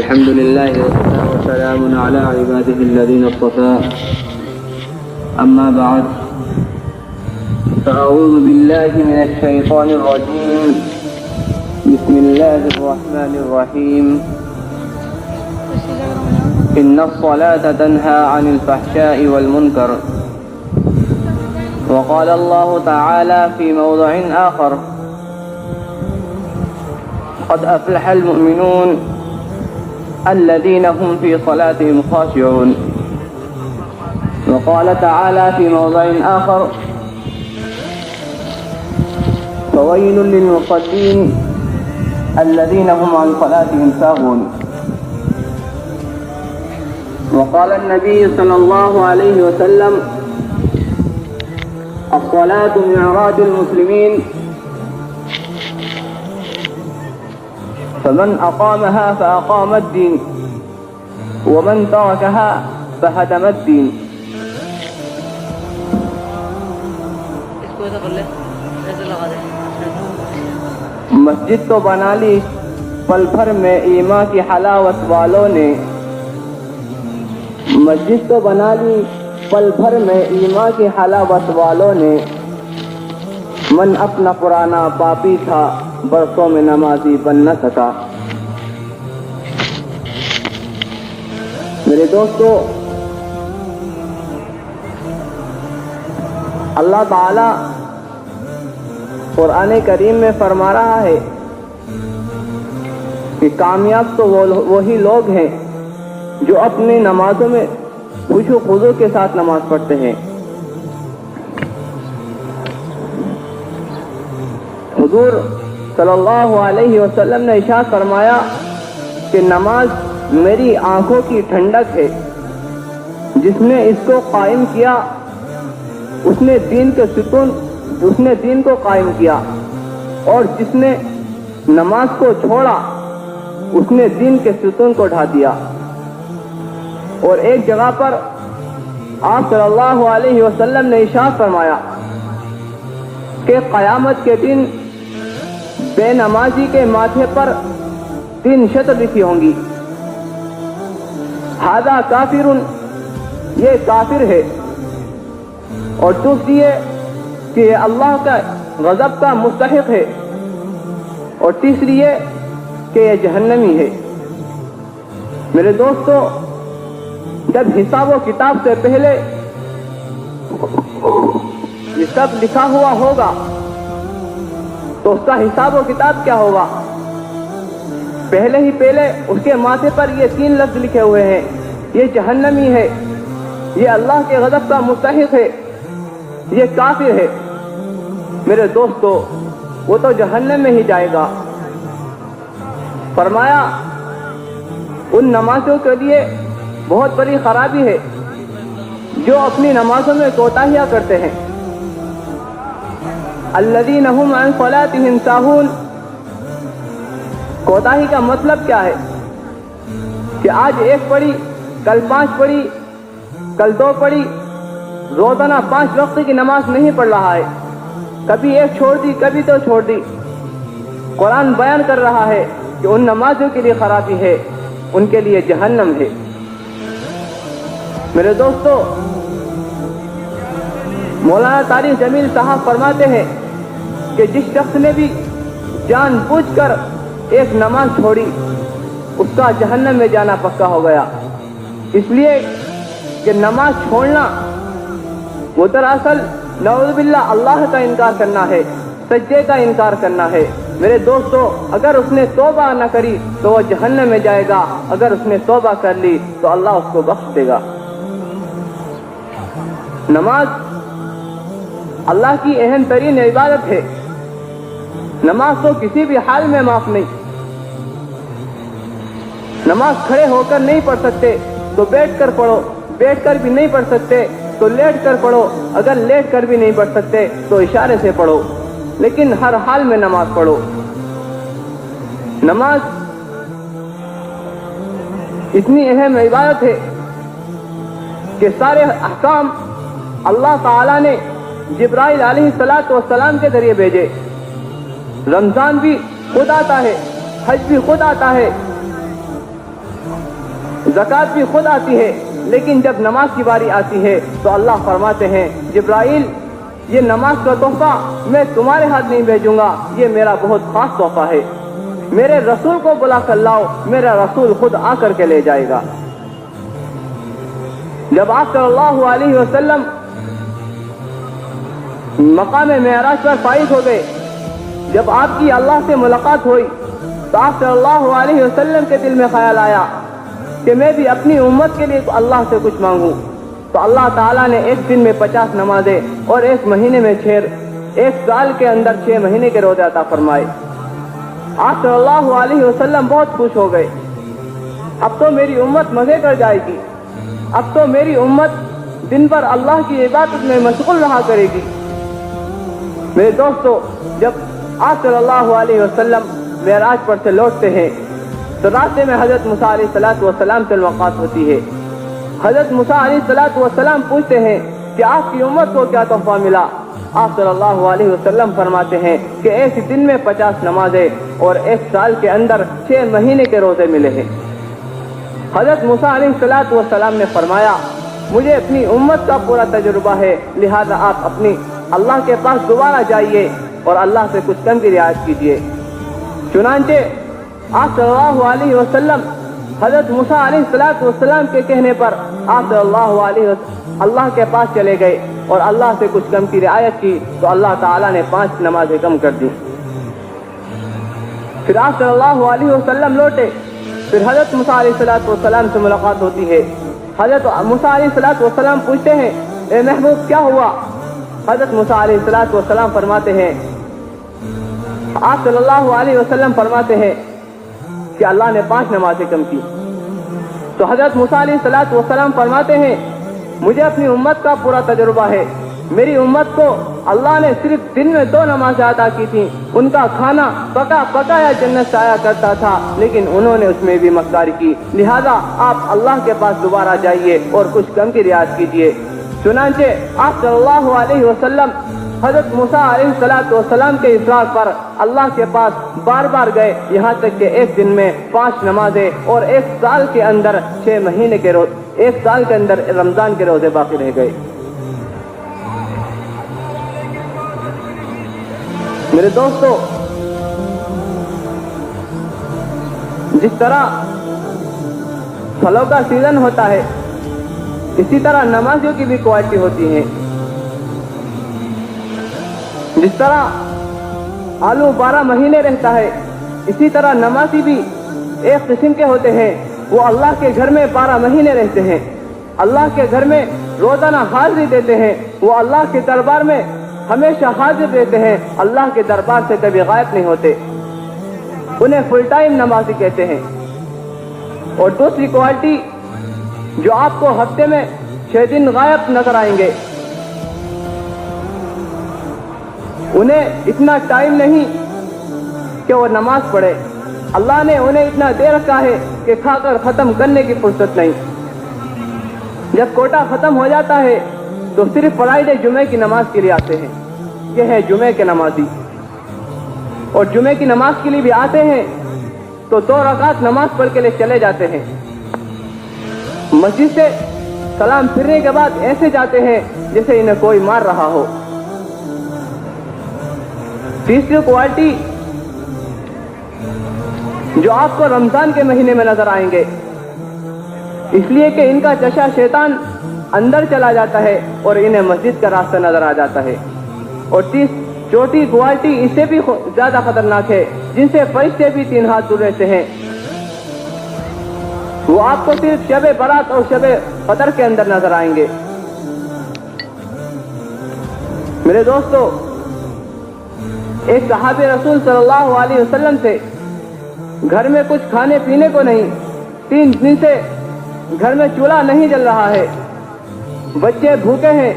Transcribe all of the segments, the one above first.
الحمد لله وسلام على عباده الذين اصطفى. أما بعد، فأعوذ بالله من الشيطان الرجيم. بسم الله الرحمن الرحيم. إن الصلاة تنهى عن الفحشاء والمنكر. وقال الله تعالى في موضع آخر: قد أفلح المؤمنون الذين هم في صلاتهم خاشعون. وقال تعالى في موضع آخر: فويل للمصلين الذين هم عن صلاتهم ساهون. وقال النبي صلى الله عليه وسلم: الصلاة معراج المسلمين، فمن أقامها فأقام الدين، ومن تركها فهدم الدين. مسجد تو بنا لی پل بھر میں ایمان کی حلاوت والوں نے، مسجد تو بنا لی پل بھر میں ایمان کی حلاوت والوں نے، من اپنا پرانا پاپی تھا برسوں میں نمازی بن نہ سکا. میرے دوستو، اللہ تعالی قرآن کریم میں فرما رہا ہے کہ کامیاب تو وہی لوگ ہیں جو اپنی نمازوں میں خشوع و خضوع کے ساتھ نماز پڑھتے ہیں. حضور صلی اللہ علیہ وسلم نے ارشاد فرمایا کہ نماز میری آنکھوں کی ٹھنڈک ہے. جس نے اس کو قائم کیا اس نے دین کو قائم کیا، اور جس نے نماز کو چھوڑا اس نے دین کے ستون کو ڈھا دیا. اور ایک جگہ پر آپ صلی اللہ علیہ وسلم نے ارشاد فرمایا کہ قیامت کے دن بے نمازی کے ماتھے پر 3 شطر لکھی ہوں گی: ھذا کافر، یہ کافر ہے، اور دوسری یہ کہ یہ اللہ کا غضب کا مستحق ہے، اور تیسری یہ کہ یہ جہنمی ہے. میرے دوستو، جب حساب و کتاب سے پہلے یہ سب لکھا ہوا ہوگا تو اس کا حساب و کتاب کیا ہوگا؟ پہلے اس کے ماتھے پر یہ 3 لفظ لکھے ہوئے ہیں: یہ جہنمی ہے، یہ اللہ کے غضب کا مستحق ہے، یہ کافر ہے. میرے دوستو، وہ تو جہنم میں ہی جائے گا. فرمایا ان نمازوں کے لیے بہت بڑی خرابی ہے جو اپنی نمازوں میں کوتاہیاں کرتے ہیں. الذین هم عن صلاتهم ساہون. کوتاہی کا مطلب کیا ہے؟ کہ آج 1 پڑھی، کل 5 پڑھی، کل 2 پڑھی، روزانہ 5 وقت کی نماز نہیں پڑھ رہا ہے، کبھی 1 چھوڑ دی، کبھی 2 چھوڑ دی. قرآن بیان کر رہا ہے کہ ان نمازوں کے لیے خرابی ہے، ان کے لیے جہنم ہے. میرے دوستو، مولانا طارق جمیل صاحب فرماتے ہیں کہ جس شخص نے بھی جان بوجھ کر ایک نماز چھوڑی اس کا جہنم میں جانا پکا ہو گیا. اس لیے کہ نماز چھوڑنا وہ دراصل نعوذ باللہ اللہ کا انکار کرنا ہے، سجدے کا انکار کرنا ہے. میرے دوستو، اگر اس نے توبہ نہ کری تو وہ جہنم میں جائے گا، اگر اس نے توبہ کر لی تو اللہ اس کو بخش دے گا. نماز اللہ کی اہم ترین عبادت ہے. نماز تو کسی بھی حال میں معاف نہیں. نماز کھڑے ہو کر نہیں پڑھ سکتے تو بیٹھ کر پڑھو، بیٹھ کر بھی نہیں پڑھ سکتے تو لیٹ کر پڑھو، اگر لیٹ کر بھی نہیں پڑھ سکتے تو اشارے سے پڑھو، لیکن ہر حال میں نماز پڑھو. نماز اتنی اہم عبادت ہے کہ سارے احکام اللہ تعالیٰ نے جبرائیل علیہ السلام کے ذریعے بھیجے. رمضان بھی خود آتا ہے، حج بھی خود آتا ہے، ज़कात भी खुद आती है, लेकिन जब नमाज की बारी आती है तो अल्लाह फरमाते हैं, जिब्राइल ये नमाज का तोहफा मैं तुम्हारे हाथ नहीं भेजूंगा, ये मेरा बहुत खास तोहफा है, मेरे रसूल को बुला कर लाओ, मेरा रसूल खुद आकर के ले जाएगा। जब आप सल्लल्लाहु अलैहि वसल्लम मकाम मेराज पर फाइज हो गए, जब आपकी अल्लाह से मुलाकात हुई तो आप सल्लल्लाहु अलैहि वसल्लम के दिल में ख्याल आया कि मैं भी अपनी उम्मत के लिए अल्लाह से कुछ मांगूं। तो अल्लाह ताला ने एक दिन में 50 नमाजें और एक महीने में 6, एक साल के अंदर 6 महीने के रोजे अता फरमाए। आप सल्लल्लाहु अलैहि वसल्लम बहुत खुश हो गए, अब तो मेरी उम्मत मजे कर जाएगी, अब तो मेरी उम्मत दिन भर अल्लाह की इबादत में मशगूल रहा करेगी। मेरे दोस्तों, जब आप सल्लल्लाहु अलैहि वसल्लम मेराज पर से लौटते हैं तो रास्ते में हजरत मूसा अलैहिस्सलातु वस्सलाम से मुलाकात होती है। हजरत मूसा अलैहिस्सलातु वस्सलाम पूछते हैं कि आपकी उम्मत को क्या तोहफा मिला। आप सल्लल्लाहु अलैहि वसल्लम फरमाते हैं कि एक दिन में 50 नमाजें और एक साल के अंदर 6 महीने के रोजे मिले हैं। हजरत मूसा अलैहिस्सलातु वस्सलाम ने फरमाया, मुझे अपनी उम्मत का पूरा तजुर्बा है, लिहाजा आप अपनी अल्लाह के पास दोबारा जाइए और अल्लाह से कुछ कम की रियायत कीजिए। चुनांचे आप सल्लल्लाहु अलैहि वसल्लम हजरत मूसा अलैहिस्सलातु वस्सलाम के कहने पर आप सल्लल्लाहु अलैहि वसल्लम अल्लाह के पास चले गए और अल्लाह से कुछ कम की रियायत की तो अल्लाह ताला ने 5 नमाजें कम कर दी। फिर आप सल्लल्लाहु अलैहि वसल्लम लौटे, फिर हजरत मूसा अलैहिस्सलातु वस्सलाम से मुलाकात होती है। हजरत मूसा अलैहिस्सलातु वस्सलाम पूछते हैं, ए महबूब क्या हुआ। हजरत मूसा अलैहिस्सलातु वस्सलाम फरमाते हैं, आप सल्लल्लाहु अलैहि वसल्लम फरमाते हैं कि अल्लाह ने 5 नमाजें कम की। तो हजरत मूसा अलैहिस्सलातु वस्सलाम फरमाते हैं, मुझे अपनी उम्मत का पूरा तजुर्बा है, मेरी उम्मत को अल्लाह ने सिर्फ दिन में 2 नमाज़ें अता की थी, उनका खाना पका पकाया जन्नत से आया करता था, लेकिन उन्होंने उसमें भी मक्कारी की, लिहाजा आप अल्लाह के पास दोबारा जाइए और कुछ कम की रियायत कीजिए। चुनांचे आप सल्लल्लाहु अलैहि वसल्लम हजरत मूसा अलैहिस्सलातु वस्सलाम के इसरार पर अल्लाह के पास बार बार गए, यहाँ तक कि एक दिन में 5 नमाजें और एक साल के अंदर 6 महीने के रोजे, एक साल के अंदर रमजान के रोजे बाकी रह गए। मेरे दोस्तों, जिस तरह फलों का सीजन होता है, इसी तरह नमाजियों की भी क्वालिटी होती है। जिस तरह आलू 12 महीने रहता है, इसी तरह नमाजी भी एक किस्म के होते हैं, वो अल्लाह के घर में 12 महीने रहते हैं, अल्लाह के घर में रोजाना हाजिरी देते हैं, वो अल्लाह के दरबार में हमेशा हाजिर रहते हैं, अल्लाह के दरबार से कभी गायब नहीं होते, उन्हें फुल टाइम नमाजी कहते हैं। और दूसरी क्वालिटी, जो आपको हफ्ते में 6 दिन गायब नजर आएंगे, उन्हें इतना टाइम नहीं कि वो नमाज पढ़े, अल्लाह ने उन्हें इतना दे रखा है कि खाकर खत्म करने की फुर्सत नहीं। जब कोटा खत्म हो जाता है तो सिर्फ फ्राइडे जुमे की नमाज के लिए आते हैं, ये है जुमे के नमाजी। और जुमे की नमाज के लिए भी आते हैं तो 2 रकात नमाज पढ़ के लिए चले जाते हैं। मस्जिद से सलाम फिरने के बाद ऐसे जाते हैं जैसे इन्हें कोई मार रहा हो। तीसरी क्वालिटी, जो आपको रमजान के महीने में नजर आएंगे, इसलिए कि इनका चशा शैतान अंदर चला जाता है और इन्हें मस्जिद का रास्ता नजर आ जाता है। और चौथी क्वालिटी इससे भी ज्यादा खतरनाक है, जिनसे फरिश्ते भी 3 हाथ दूर रहते हैं, वो आपको सिर्फ शब बारात और शब कदर के अंदर नजर आएंगे। मेरे दोस्तों, एक सहाबे रसूल सल्लल्लाहु अलैहि वसल्लम से घर में कुछ खाने पीने को नहीं, 3 दिन से घर में चूल्हा नहीं जल रहा है, बच्चे भूखे हैं,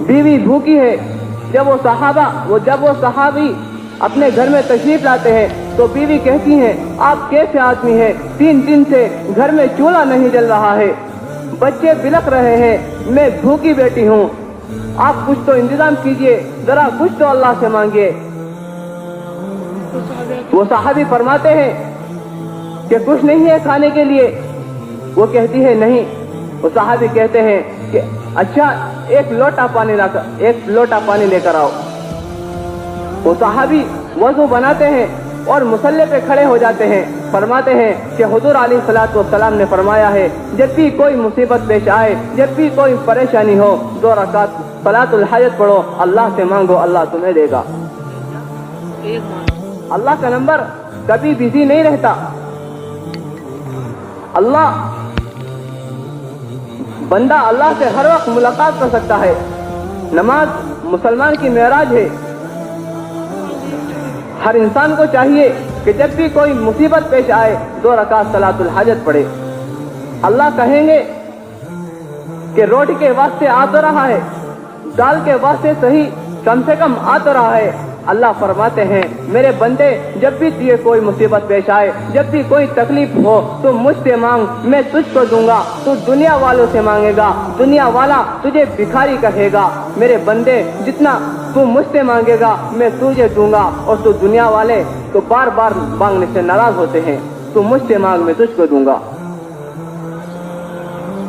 बीवी भूखी है। जब वो सहाबी अपने घर में तशरीफ लाते हैं तो बीवी कहती हैं, आप कैसे आदमी हैं, 3 दिन से घर में चूल्हा नहीं जल रहा है, बच्चे बिलख रहे हैं, मैं भूखी बैठी हूँ, आप कुछ तो इंतजाम कीजिए, जरा कुछ तो अल्लाह से मांगिए। वो सहाबी फरमाते हैं कि कुछ नहीं है खाने के लिए, वो कहती है नहीं। वो सहाबी कहते हैं कि अच्छा एक लोटा पानी लेकर आओ। वो सहाबी वज़ू बनाते हैं और मुसल्ले पे खड़े हो जाते हैं। फरमाते हैं कि हुजूर अलैहिस्सलातु वस्सलाम ने फरमाया है, जब भी कोई मुसीबत पेश आए, जब भी कोई परेशानी हो, 2 रकात सलातुल हाजत पढ़ो, अल्लाह से मांगो, अल्लाह तुम्हें देगा। अल्लाह का नंबर कभी बिजी नहीं रहता। बंदा अल्लाह से हर वक्त मुलाकात कर सकता है। नमाज मुसलमान की मेराज है। हर इंसान को चाहिए कि जब भी कोई मुसीबत पेश आए 2 रकात सलातुल हाजत पढ़े। अल्लाह कहेंगे कि रोटी के वास्ते आ तो रहा है, दाल के वास्ते सही कम से कम आ तो रहा है। अल्लाह फरमाते हैं, मेरे बंदे जब भी तुझे कोई मुसीबत पेश आए, जब भी कोई तकलीफ हो, तो मुझसे मांग, मैं तुझको दूंगा। तू दुनिया वालों से मांगेगा, दुनिया वाला तुझे भिखारी कहेगा। मेरे बंदे जितना तू मुझसे मांगेगा मैं तुझे दूंगा, और तू दुनिया वाले तो बार बार मांगने से नाराज होते हैं। तू मुझसे मांग, मैं तुझको दूंगा।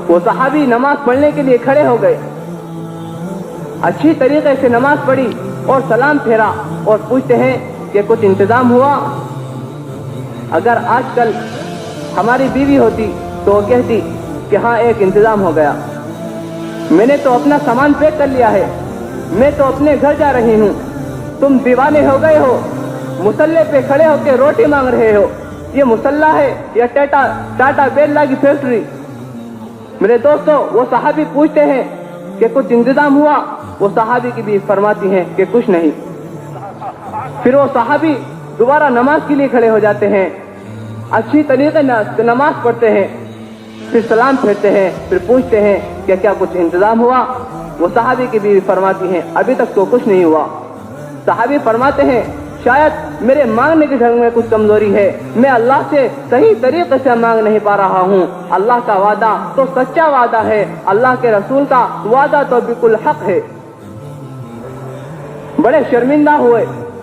वो सहाबी नमाज पढ़ने के लिए खड़े हो गए, अच्छी तरीके से नमाज पढ़ी और सलाम फेरा और पूछते हैं कि कुछ इंतजाम हुआ। अगर आजकल हमारी बीवी होती तो वो कहती कि हाँ एक इंतजाम हो गया, मैंने तो अपना सामान पैक कर लिया है, मैं तो अपने घर जा रही हूँ। तुम दीवाने हो गए हो, मुसल्ले पे खड़े होकर रोटी मांग रहे हो। ये मुसल्ला है या टाटा बिरला की फैक्ट्री? मेरे दोस्तों, वो सहाबी पूछते हैं कि कुछ इंतजाम हुआ? वो सहाबी की भी फरमाती हैं कि कुछ नहीं। फिर वो सहाबी दोबारा नमाज के लिए खड़े हो जाते हैं, अच्छी तरीके से नमाज पढ़ते हैं, फिर सलाम फेरते हैं, फिर पूछते हैं कि क्या कुछ इंतजाम हुआ? वो सहाबी की भी फरमाती हैं अभी तक तो कुछ नहीं हुआ। सहाबी फरमाते हैं शायद मेरे मांगने के ढंग में कुछ कमजोरी है, मैं अल्लाह से सही तरीके से मांग नहीं पा रहा हूँ। अल्लाह का वादा तो सच्चा वादा है, अल्लाह के रसूल का वादा तो बिल्कुल हक है। बड़े शर्मिंदा हुए,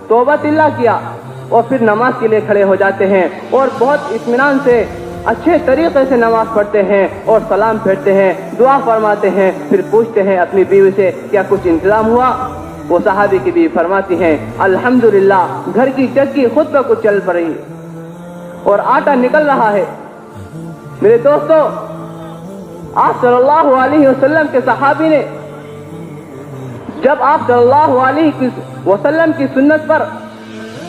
तौबा तिल्ला किया और फिर नमाज के लिए खड़े हो जाते हैं और बहुत इत्मीनान से अच्छे तरीके से नमाज पढ़ते हैं और सलाम फेरते हैं, दुआ फरमाते हैं, फिर पूछते हैं अपनी बीवी से क्या कुछ इंतजाम हुआ? वो सहाबी की बीवी फरमाती हैं अल्हम्दुलिल्लाह, घर की चक्की खुद पर कुछ चल पड़ी और आटा निकल रहा है। मेरे दोस्तों, आप सल्लल्लाहु अलैहि वसल्लम के सहाबी ने जब आप सल्लल्लाहु अलैहि वसल्लम की सुन्नत पर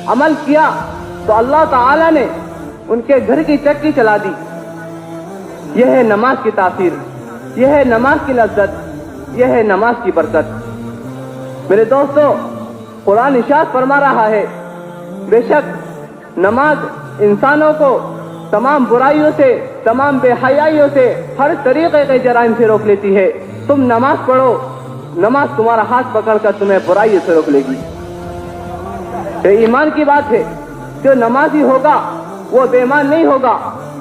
अमल किया तो अल्लाह ताला ने उनके घर की चक्की चला दी। यह है नमाज की तासीर, यह है नमाज की लज्जत, यह है नमाज की बरकत। मेरे दोस्तों, कुरान इरशाद फरमा रहा है, बेशक नमाज इंसानों को तमाम बुराइयों से, तमाम बेहयाइयों से, हर तरीके के जराइम से रोक लेती है। तुम नमाज पढ़ो, नमाज तुम्हारा हाथ पकड़कर तुम्हें बुराइयों से रोक लेगी। ये ईमान की बात है। जो नमाजी होगा वो बेईमान नहीं होगा,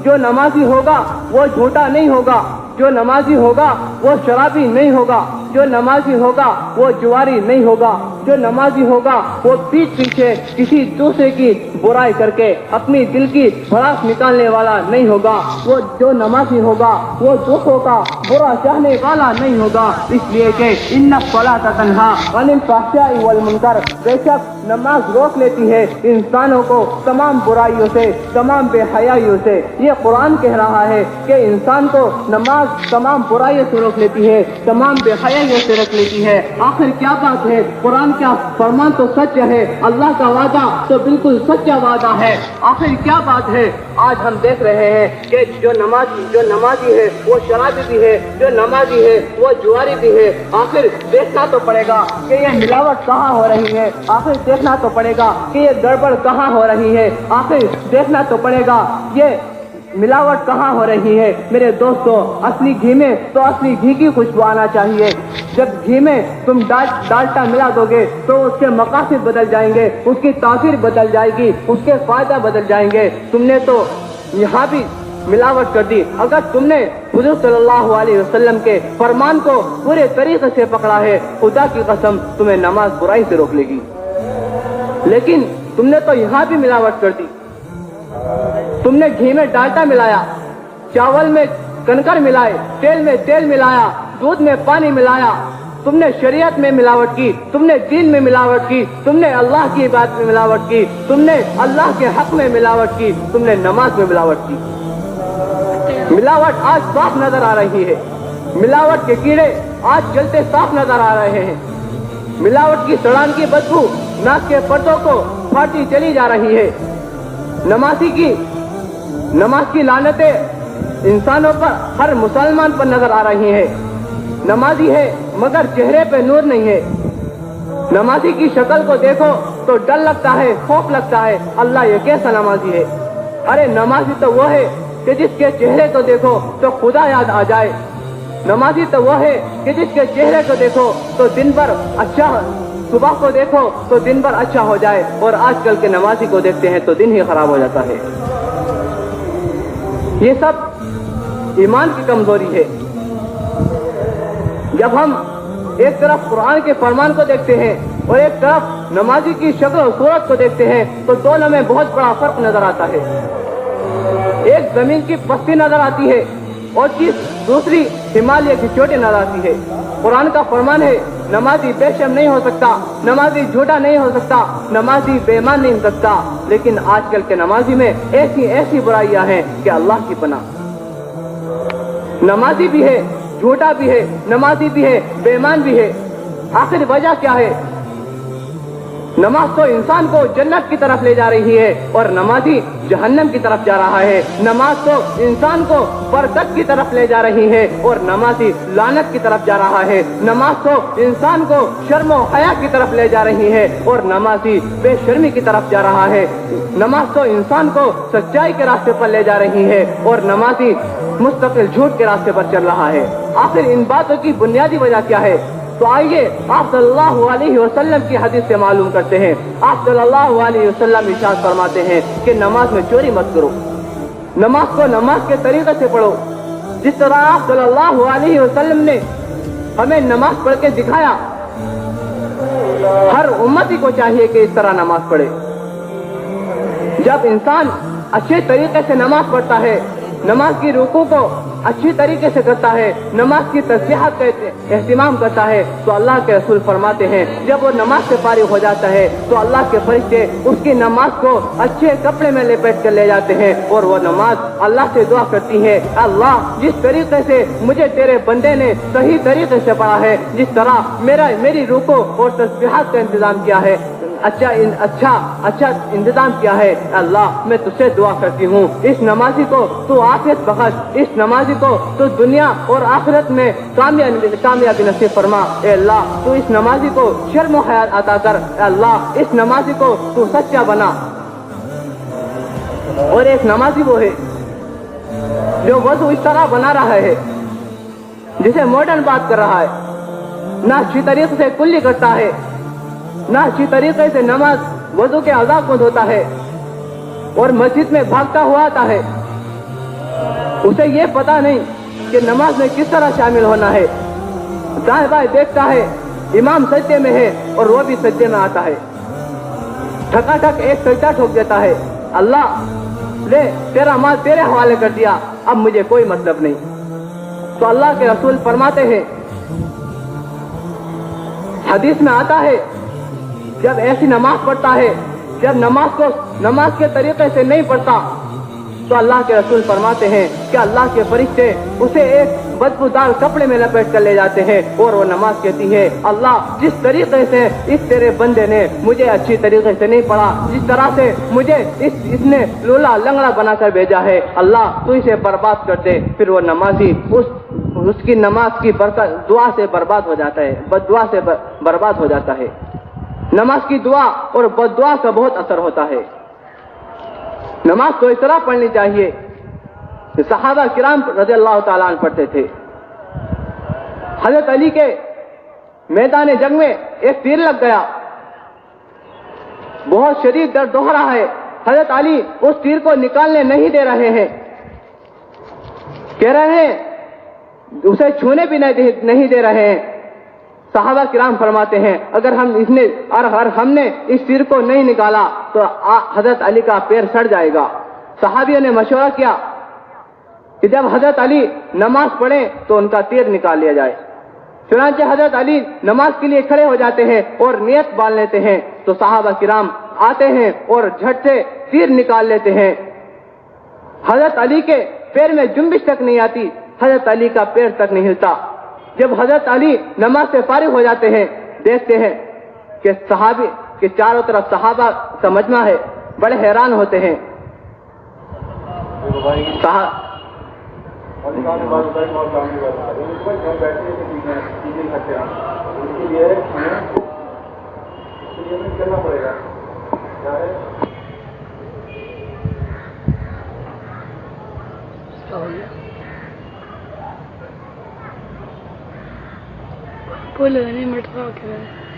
जो नमाजी होगा वो झूठा नहीं होगा, जो नमाजी होगा वो शराबी नहीं होगा, जो नमाजी होगा वो जुआरी नहीं होगा, जो नमाजी होगा वो पीठ पीछे किसी दूसरे की बुराई करके अपनी दिल की भड़ास निकालने वाला नहीं होगा। वो जो नमाजी होगा वो दुखों का बुरा चाहने वाला नहीं होगा। इसलिए कि इन्ना सलाता तन्हा अनिल फहशाई वल मुनकर, बेशक नमाज रोक लेती है इंसानों को तमाम बुराइयों से, तमाम बेहयाइयों से। ये कुरान कह रहा है कि इंसान को नमाज तमाम बुराइयों से रोक लेती है, तमाम बेहयाइयों से रोक लेती है। आखिर क्या बात है? कुरान का फरमान तो सच है, अल्लाह का वादा तो बिल्कुल सच्चा वादा है। आखिर क्या बात है? आज हम देख रहे हैं कि जो नमाजी है वो शराबी भी है, जो नमाजी है वो जुआरी भी है। आखिर देखना तो पड़ेगा कि ये मिलावट कहाँ हो रही है, आखिर देखना तो पड़ेगा कि ये गड़बड़ कहाँ हो रही है, आखिर देखना तो पड़ेगा ये मिलावट कहाँ हो रही है। मेरे दोस्तों, असली घी में तो असली घी की खुशबू आना चाहिए। जब घी में तुम डालटा मिला दोगे तो उसके मकासद बदल जाएंगे, उसकी तासीर बदल जाएगी, उसके फायदा बदल जाएंगे। तुमने तो यहाँ भी मिलावट कर दी। अगर तुमने हुजूर सल्लल्लाहु अलैहि वसल्लम के फरमान को पूरे तरीके से पकड़ा है, खुदा की कसम तुम्हें नमाज बुराई से रोक लेगी। लेकिन तुमने तो यहाँ भी मिलावट कर दी। तुमने घी में डालटा मिलाया, चावल में कंकर मिलाए, तेल में तेल मिलाया, दूध में पानी मिलाया, तुमने शरीयत में मिलावट की, तुमने दीन में मिलावट की, तुमने अल्लाह की बात में मिलावट की, तुमने अल्लाह के हक में मिलावट की, तुमने नमाज में मिलावट की। मिलावट आज साफ नजर आ रही है, मिलावट के कीड़े आज जलते साफ नजर आ रहे हैं, मिलावट की सड़ान की बदबू नाक के पर्दों को फाटी चली जा रही है। नमाज की लानतें इंसानों पर, हर मुसलमान पर नजर आ रही है। नमाजी है मगर चेहरे पे नूर नहीं है। नमाजी की शक्ल को देखो तो डर लगता है, खौफ लगता है, अल्लाह ये कैसा नमाजी है। अरे नमाजी तो वो है कि जिसके चेहरे को देखो तो खुदा याद आ जाए। नमाजी तो वो है कि जिसके चेहरे को देखो तो दिन भर अच्छा, सुबह को देखो तो दिन भर अच्छा हो जाए, और आजकल के नमाजी को देखते हैं तो दिन ही खराब हो जाता है। ये सब ईमान की कमजोरी है। जब हम एक तरफ कुरान के फरमान को देखते हैं और एक तरफ नमाजी की शक्ल और सूरत को देखते हैं तो दोनों में बहुत बड़ा फर्क नजर आता है। एक जमीन की पस्ती नजर आती है और दूसरी हिमालय की चोटी नजर आती है। कुरान का फरमान है नमाजी बेशर्म नहीं हो सकता, नमाजी झूठा नहीं हो सकता, नमाजी बेईमान नहीं हो सकता। लेकिन आजकल के नमाजी में ऐसी ऐसी बुराइयां हैं कि अल्लाह की पनाह। नमाजी भी है, झूठा भी है, नमाजी भी है, बेईमान भी है। आखिर वजह क्या है? नमाज तो इंसान को जन्नत की तरफ ले जा रही है और नमाजी जहन्नम की तरफ जा रहा है। नमाज तो इंसान को बरकत की तरफ ले जा रही है और नमाजी लानत की तरफ जा रहा है। नमाज तो इंसान को शर्म और हया की तरफ ले जा रही है और नमाजी बेशर्मी की तरफ जा रहा है। नमाज तो इंसान को सच्चाई के रास्ते पर ले जा रही है और नमाजी मुस्तकिल झूठ के रास्ते पर चल रहा है। आखिर इन बातों की बुनियादी वजह क्या है? तो आइए आप सल्लल्लाहु अलैहि वसल्लम की हदीस से मालूम करते हैं। आप सल्लल्लाहु अलैहि वसल्लम इरशाद फरमाते हैं कि नमाज में चोरी मत करो, नमाज को नमाज के तरीके से पढ़ो। जिस तरह आप सल्लल्लाहु अलैहि वसल्लम ने हमें नमाज पढ़ के दिखाया, हर उम्मती को चाहिए कि इस तरह नमाज पढ़े। जब इंसान अच्छे तरीके से नमाज पढ़ता है, नमाज की रुकू को अच्छी तरीके से करता है, नमाज की तस्बीहात का एहतिमाम करता है, तो अल्लाह के रसूल फरमाते हैं जब वो नमाज से फारिग हो जाता है तो अल्लाह के फरिश्ते उसकी नमाज को अच्छे कपड़े में लपेट कर ले जाते हैं और वो नमाज अल्लाह से दुआ करती है, अल्लाह जिस तरीके से मुझे तेरे बंदे ने सही तरीके से पढ़ा है, जिस तरह मेरी रुकू और तस्बीहात का इंतजाम किया है, अच्छा इंतजाम किया है, अल्लाह मैं तुझसे दुआ करती हूँ इस नमाजी को तू आफियत बख्श, इस नमाजी को तू दुनिया और आखिरत में कामयाबी नसीब फरमा। ए अल्लाह तू इस नमाजी को शर्म और हया अता कर, अल्लाह इस नमाजी को तू सच्चा बना। और एक नमाजी वो है जो वजू इस तरह बना रहा है जिसे मॉडर्न बात कर रहा है, ना अच्छी तरीके से कुल्ली करता है, ना अच्छी तरीके से नमाज वजू के अज़ा को धोता है और मस्जिद में भागता हुआ आता है। उसे ये पता नहीं कि नमाज में किस तरह शामिल होना है। दाएं बाएं देखता है, इमाम सज्दे में है और वो भी सज्दे में आता है, ठकाठक एक सजदा ठोक देता है, अल्लाह ले तेरा माल तेरे हवाले कर दिया, अब मुझे कोई मतलब नहीं। तो अल्लाह के रसूल फरमाते हैं, हदीस में आता है जब ऐसी नमाज पढ़ता है, जब नमाज के तरीके से नहीं पढ़ता, तो अल्लाह के रसूल फरमाते हैं कि अल्लाह के फरिश्ते उसे एक बदबूदार कपड़े में लपेट कर ले जाते हैं और वो नमाज कहती है, अल्लाह जिस तरीके से इस तेरे बंदे ने मुझे अच्छी तरीके से नहीं पढ़ा, जिस तरह से मुझे इसने लूला लंगड़ा बनाकर भेजा है, अल्लाह तू इसे बर्बाद कर दे। फिर वो नमाजी उसकी नमाज की बरकत दुआ से बर्बाद हो जाता है, बददुआ से बर्बाद हो जाता है। नमाज की दुआ और बददुआ का बहुत असर होता है। नमाज तो इस तरह पढ़नी चाहिए कि सहाबा किराम रज़ियल्लाहु ताला अन्हु पढ़ते थे। हजरत अली के मैदान जंग में एक तीर लग गया, बहुत शदीद दर्द हो रहा है, हजरत अली उस तीर को निकालने नहीं दे रहे हैं, कह रहे हैं उसे छूने भी नहीं दे रहे हैं। सहाबा किराम फरमाते हैं अगर हमने इस तीर को नहीं निकाला तो हजरत अली का पैर सड़ जाएगा। सहाबियों ने मशवरा किया, کہ جب حضرت علی نماز پڑھیں تو ان کا تیر نکال لیا جائے۔ چنانچہ حضرت علی نماز کے لیے کھڑے ہو جاتے ہیں اور نیت باندھ لیتے ہیں تو صحابہ کرام آتے ہیں اور جھٹ سے تیر نکال لیتے ہیں۔ حضرت علی کے پیر میں جنبش تک نہیں آتی، حضرت علی کا پیر تک نہیں ہلتا۔ جب حضرت علی نماز سے فارغ ہو جاتے ہیں، دیکھتے ہیں کہ صحابی کے چاروں طرف صحابہ کا مجمع ہے، بڑے حیران ہوتے ہیں۔ بولے نہیں مٹتا